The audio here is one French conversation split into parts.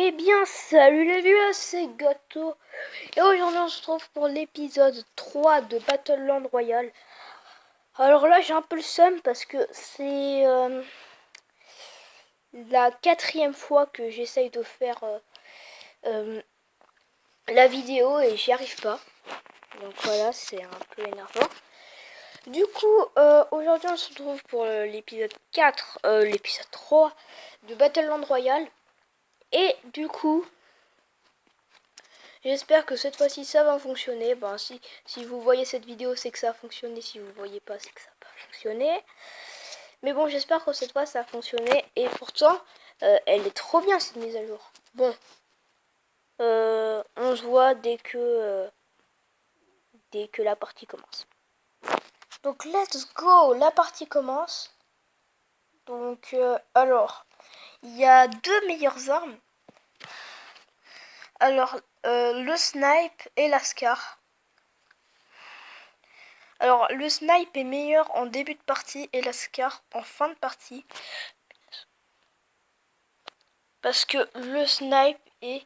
Eh bien, salut les vieux, c'est Gâteau. Et aujourd'hui, on se retrouve pour l'épisode 3 de Battleland Royale. Alors là, j'ai un peu le seum parce que c'est la 4e fois que j'essaye de faire euh, la vidéo et j'y arrive pas. Donc voilà, c'est un peu énervant. Du coup, aujourd'hui, on se retrouve pour l'épisode 4, l'épisode 3 de Battleland Royale. Et du coup, j'espère que cette fois-ci ça va fonctionner. Si vous voyez cette vidéo, c'est que ça a fonctionné. Si vous voyez pas, c'est que ça n'a pas fonctionné. Mais bon, j'espère que cette fois ça a fonctionné. Et pourtant, elle est trop bien cette mise à jour. Bon, on se voit dès que la partie commence. Donc let's go, la partie commence. Donc alors, il y a deux meilleures armes. Alors, le snipe et la scar. Alors, le snipe est meilleur en début de partie et la scar en fin de partie. Parce que le snipe est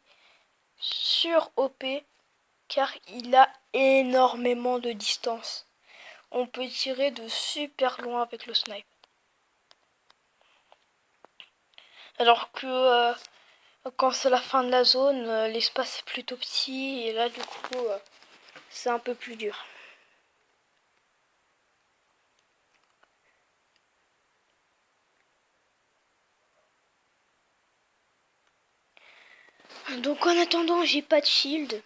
sur OP car il a énormément de distance. On peut tirer de super loin avec le snipe. Alors que quand c'est la fin de la zone, l'espace est plutôt petit et là du coup c'est un peu plus dur. Donc en attendant, j'ai pas de shield.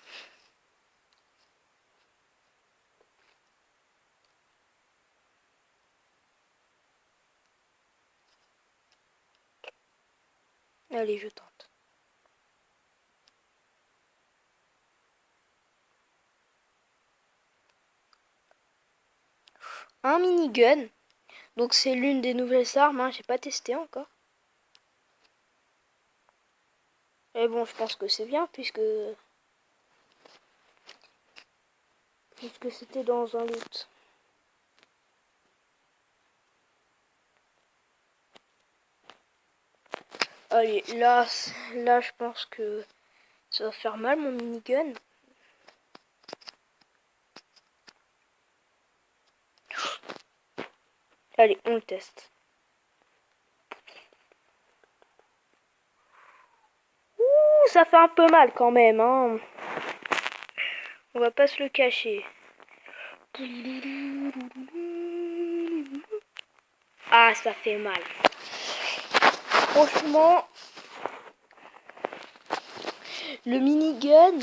Allez, je tente. Un minigun. Donc c'est l'une des nouvelles armes, hein. J'ai pas testé encore. Mais bon, je pense que c'est bien puisque c'était dans un loot. Allez, là je pense que ça va faire mal mon minigun. Allez, on le teste. Ouh, ça fait un peu mal quand même, hein. On va pas se le cacher. Ah, ça fait mal. Franchement, le minigun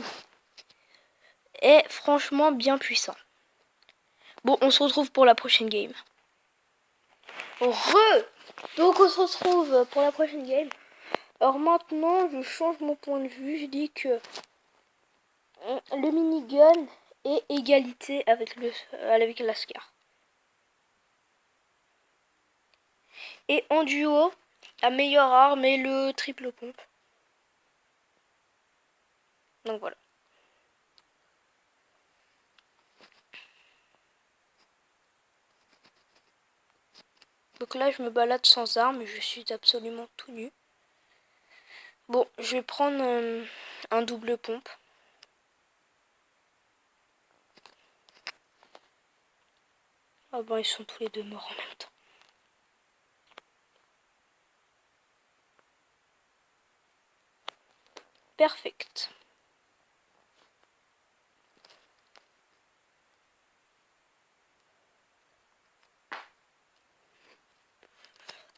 est franchement bien puissant. Bon, on se retrouve pour la prochaine game. Donc on se retrouve pour la prochaine game. Alors maintenant, je change mon point de vue. Je dis que le minigun est égalité avec la scar. Et en duo, la meilleure arme est le triple pompe. Donc voilà. Donc là, je me balade sans arme et je suis absolument tout nu. Bon, je vais prendre un double pompe. Ah bon, ils sont tous les deux morts en même temps. Perfect.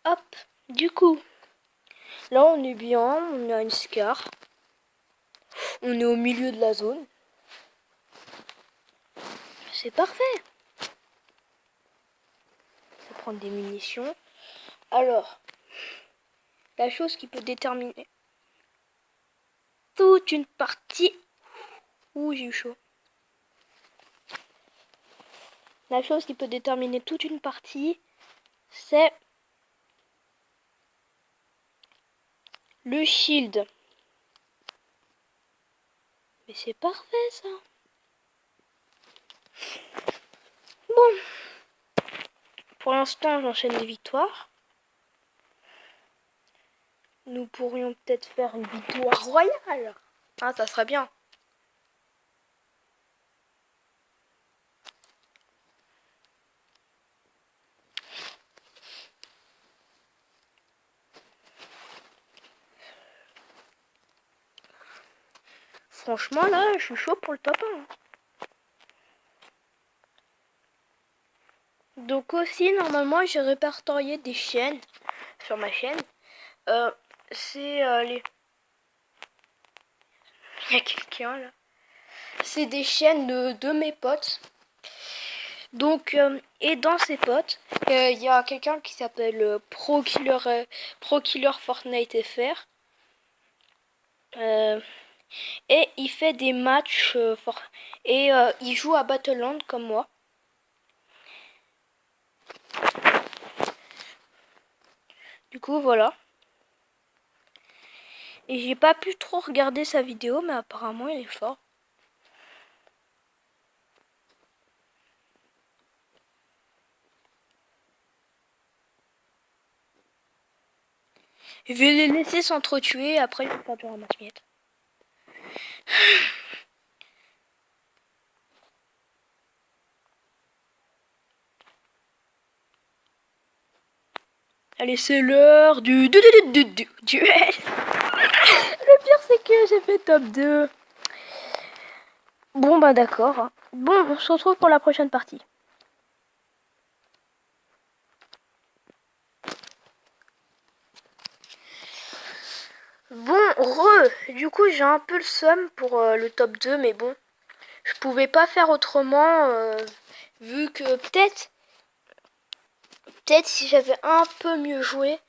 Hop, du coup, là on est bien, on a une scar. On est au milieu de la zone. C'est parfait. Ça prend des munitions. Alors, la chose qui peut déterminer toute une partie... Ouh, j'ai eu chaud. La chose qui peut déterminer toute une partie, c'est le shield. Mais c'est parfait ça. Bon. Pour l'instant, j'enchaîne les victoires. nous pourrions peut-être faire une victoire royale. Ah, ça serait bien. Franchement, là, je suis chaud pour le top 1. Donc aussi, normalement, j'ai répertorié des chaînes sur ma chaîne. C'est les... Il y a quelqu'un, là. C'est des chaînes de mes potes. Donc, et dans ces potes, il y a quelqu'un qui s'appelle ProKiller Fortnite FR. Et il fait des matchs et il joue à Battleland comme moi. Du coup, voilà. Et j'ai pas pu trop regarder sa vidéo, mais apparemment il est fort. Je vais les laisser s'entretuer, après je vais pas à ma miette. Allez, c'est l'heure du duel. Le pire, c'est que j'ai fait top 2. Bon, bah d'accord. Bon, on se retrouve pour la prochaine partie. Bon, du coup, j'ai un peu le seum pour le top 2, mais bon, je pouvais pas faire autrement, vu que peut-être si j'avais un peu mieux joué,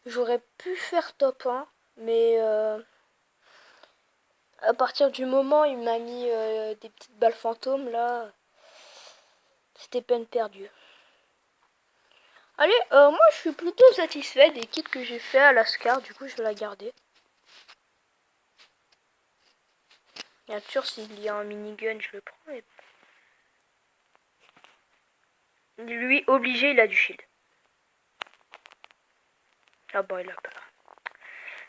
j'aurais pu faire top 1, mais à partir du moment où il m'a mis des petites balles fantômes, là, c'était peine perdue. Allez, moi je suis plutôt satisfait des kits que j'ai fait à la SCAR, du coup je vais la garder. Bien sûr, s'il y a un minigun, je le prends. Et... lui, obligé, il a du shield. Ah bon, il a peur.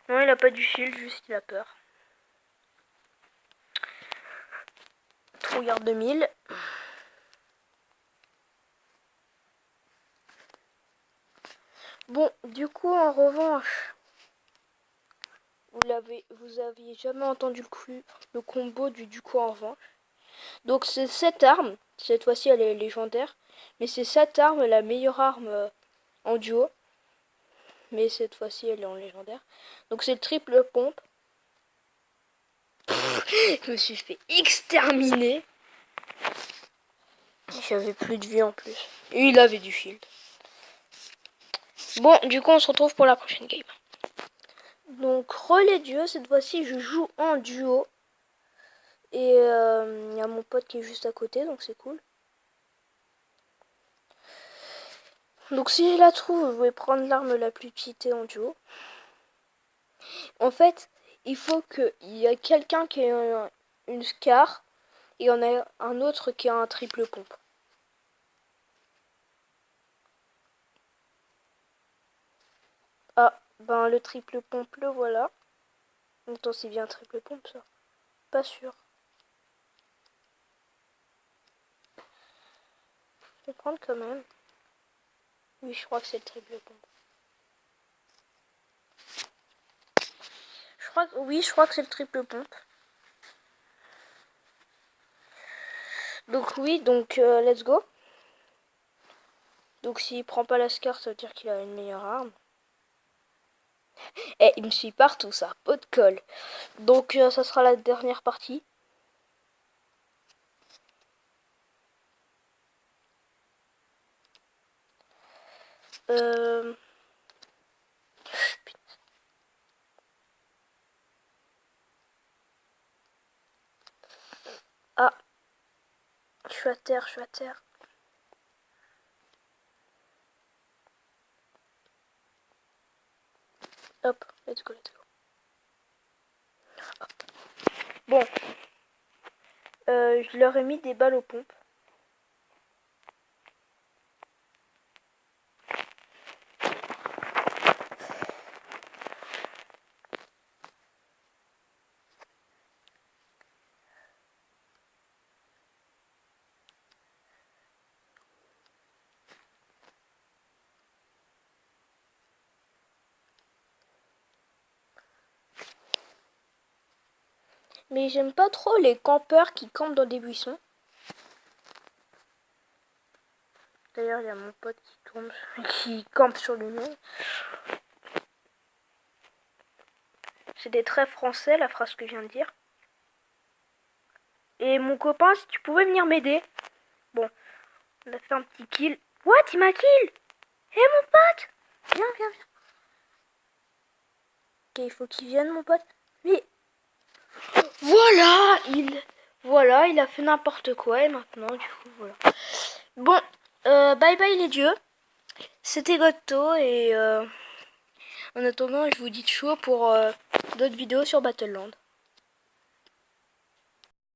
Non, il a pas du shield, juste il a peur. Trouillard 2000. Bon, du coup, en revanche, vous aviez jamais entendu le combo du coup en revanche. Donc c'est cette arme, cette fois-ci elle est légendaire, mais c'est cette arme la meilleure arme en duo. Mais cette fois-ci elle est en légendaire. Donc c'est le triple pompe. Je me suis fait exterminer. J'avais plus de vie en plus. Et il avait du shield. Bon, du coup on se retrouve pour la prochaine game. Donc relais duo, cette fois-ci je joue en duo. Et il y a mon pote qui est juste à côté, donc c'est cool. Donc si je la trouve, je vais prendre l'arme la plus cheatée en duo. En fait, il faut qu'il y ait quelqu'un qui ait une SCAR et il y en a un autre qui a un triple pompe. Ah, ben le triple pompe, le voilà. Attends, c'est bien triple pompe ça. Pas sûr. Je vais prendre quand même. Oui, je crois que c'est le triple pompe. Oui, je crois que c'est le triple pompe. Donc oui, donc let's go. Donc s'il prend pas la SCAR, ça veut dire qu'il a une meilleure arme. Et il me suit partout, ça, pot de colle. Donc ça sera la dernière partie. Euh... Ah, je suis à terre, je suis à terre. Hop, let's go, let's go. Hop. Bon, je leur ai mis des balles aux pompes. Mais j'aime pas trop les campeurs qui campent dans des buissons. D'ailleurs, il y a mon pote qui campe sur lui-même. C'est des traits français, la phrase que je viens de dire. Et mon copain, si tu pouvais venir m'aider. Bon, on a fait un petit kill. What? Il m'a kill? Hé mon pote! Viens, viens, viens. Ok, il faut qu'il vienne mon pote. Mais voilà, il a fait n'importe quoi et maintenant du coup voilà. Bon, bye bye les dieux. C'était Goto et en attendant je vous dis chaud pour d'autres vidéos sur Battleland.